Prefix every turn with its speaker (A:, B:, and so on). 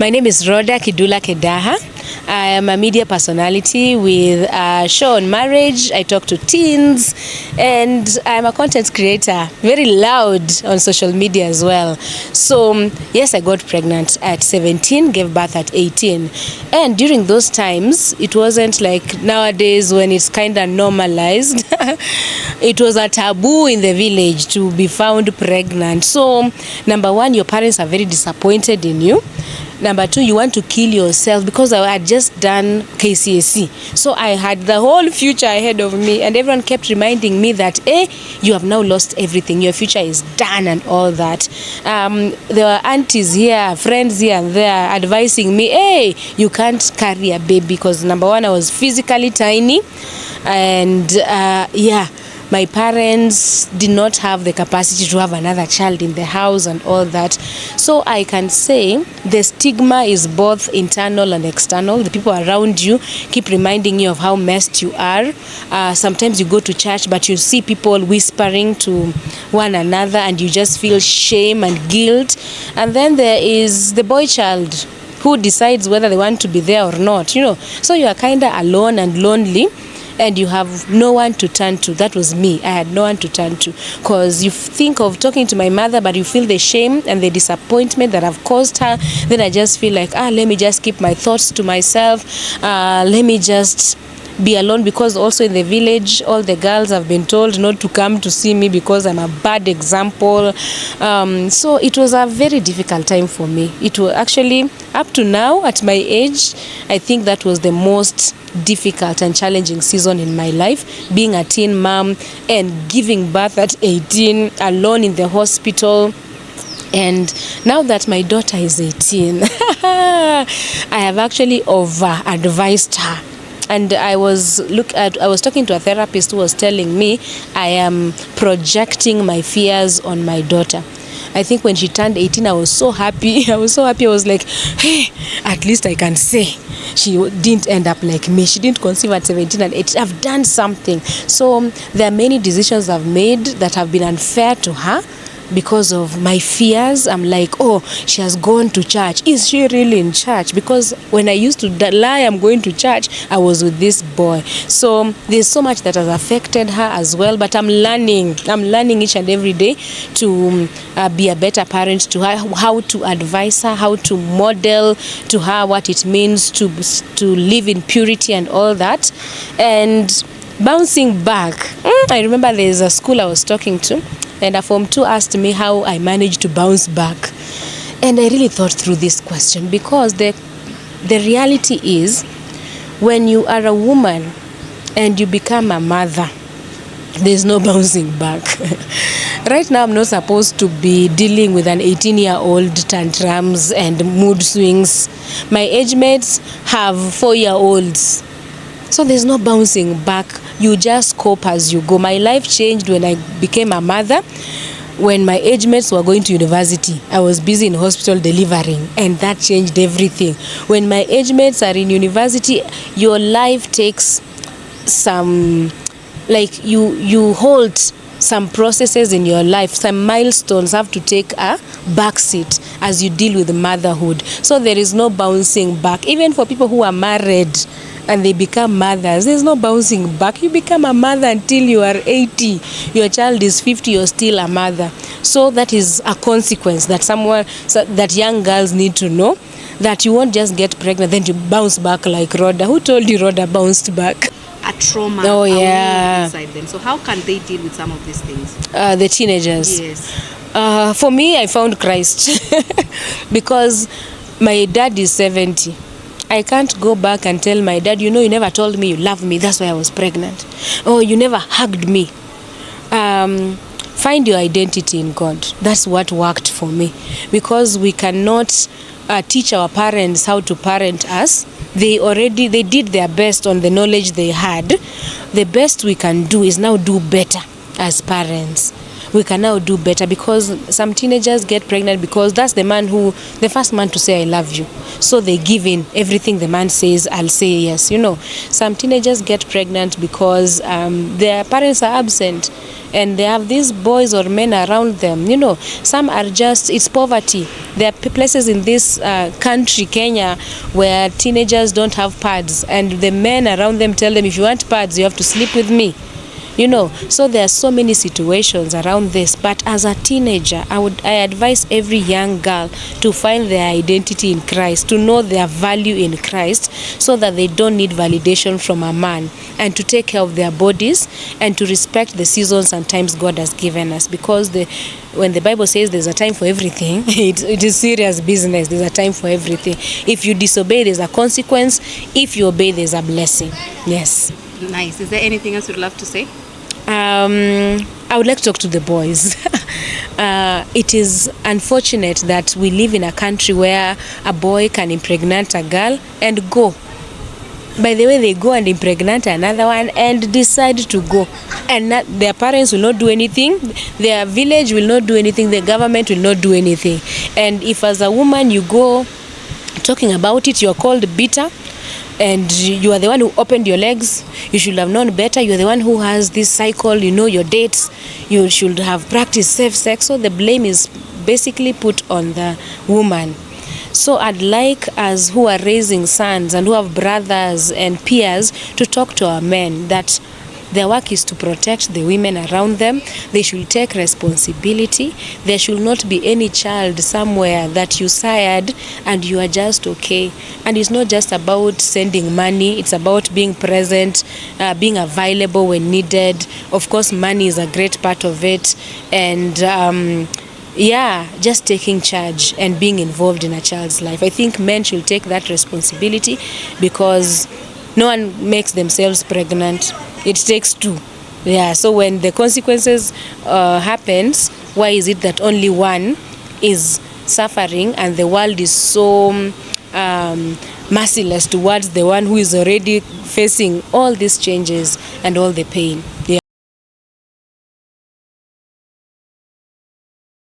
A: My name is Rawder Kidula. I am a media personality with a show on marriage. I talk to teens and I'm a content creator, very loud on social media as well. So yes, I got pregnant at 17, gave birth at 18. And during those times, it wasn't like nowadays when it's kind of normalized. It was a taboo in the village to be found pregnant. So number one, your parents are very disappointed in you. Number two, you want to kill yourself because I had just done KCSE. So I had the whole future ahead of me and everyone kept reminding me that, you have now lost everything. Your future is done and all that. There were aunties here, friends here and there advising me, you can't carry a baby because number one, I was physically tiny and my parents did not have the capacity to have another child in the house and all that. So I can say the stigma is both internal and external. The people around you keep reminding you of how messed you are. Sometimes you go to church, but you see people whispering to one another and you just feel shame and guilt. And then there is the boy child who decides whether they want to be there or not, So you are kind of alone and lonely. And you have no one to turn to. That was me. I had no one to turn to. Because you think of talking to my mother, but you feel the shame and the disappointment that I've caused her. Then I just feel like, let me just keep my thoughts to myself. Let me just be alone, because also in the village, all the girls have been told not to come to see me because I'm a bad example. So it was a very difficult time for me. It was actually, up to now, at my age, I think that was the most difficult and challenging season in my life, being a teen mom and giving birth at 18 alone in the hospital. And now that my daughter is 18, I have actually over-advised her. And I was talking to a therapist who was telling me I am projecting my fears on my daughter. I think when she turned 18, I was so happy. I was like, hey, at least I can say she didn't end up like me. She didn't conceive at 17 and 18. I've done something. So there are many decisions I've made that have been unfair to her. Because of my fears, I'm like, she has gone to church. Is she really in church? Because when I used to lie I'm going to church, I was with this boy. So there's so much that has affected her as well. But I'm learning each and every day to be a better parent to her, how to advise her, how to model to her what it means to live in purity and all that. And bouncing back, I remember there's a school I was talking to, and a Form 2 asked me how I managed to bounce back. And I really thought through this question, because the reality is, when you are a woman and you become a mother, there's no bouncing back. Right now, I'm not supposed to be dealing with an 18-year-old tantrums and mood swings. My age mates have 4-year-olds. So there's no bouncing back. You just cope as you go. My life changed when I became a mother. When my age mates were going to university, I was busy in hospital delivering, and that changed everything. When my age mates are in university, your life takes some, you hold some processes in your life, some milestones have to take a backseat as you deal with motherhood. So there is no bouncing back. Even for people who are married and they become mothers, there's no bouncing back. You become a mother until you are 80. Your child is 50, you're still a mother. So that is a consequence that young girls need to know, that you won't just get pregnant then you bounce back like Rawder. Who told you Rawder bounced back?
B: A trauma.
A: Oh yeah.
B: Inside them. So how can they deal with some of these things?
A: The teenagers.
B: Yes.
A: For me, I found Christ because my dad is 70. I can't go back and tell my dad, you never told me you loved me, that's why I was pregnant. Oh, you never hugged me. Find your identity in God. That's what worked for me, because we cannot teach our parents how to parent us. They did their best on the knowledge they had. The best we can do is now do better as parents. We can now do better, because some teenagers get pregnant because that's the first man to say I love you. So they give in. Everything the man says, I'll say yes. Some teenagers get pregnant because their parents are absent and they have these boys or men around them. Some are just, it's poverty. There are places in this country, Kenya, where teenagers don't have pads, and the men around them tell them, if you want pads, you have to sleep with me. So there are so many situations around this. But as a teenager, I advise every young girl to find their identity in Christ, to know their value in Christ, so that they don't need validation from a man, and to take care of their bodies and to respect the seasons and times God has given us. Because when the Bible says there's a time for everything, it is serious business. There's a time for everything. If you disobey, there's a consequence. If you obey, there's a blessing. Yes.
B: Nice. Is there anything else you'd love to say?
A: I would like to talk to the boys. It is unfortunate that we live in a country where a boy can impregnate a girl and go. By the way, they go and impregnate another one and decide to go. And their parents will not do anything. Their village will not do anything. The government will not do anything. And if as a woman you go talking about it, you're called bitter. And you are the one who opened your legs. You should have known better. You're the one who has this cycle, your dates. You should have practiced safe sex. So the blame is basically put on the woman. So I'd like us who are raising sons and who have brothers and peers to talk to our men that their work is to protect the women around them. They should take responsibility. There should not be any child somewhere that you sired and you are just okay. And it's not just about sending money. It's about being present, being available when needed. Of course, money is a great part of it. And just taking charge and being involved in a child's life. I think men should take that responsibility, because no one makes themselves pregnant. It takes two. So when the consequences happens, why is it that only one is suffering and the world is so merciless towards the one who is already facing all these changes and all the pain?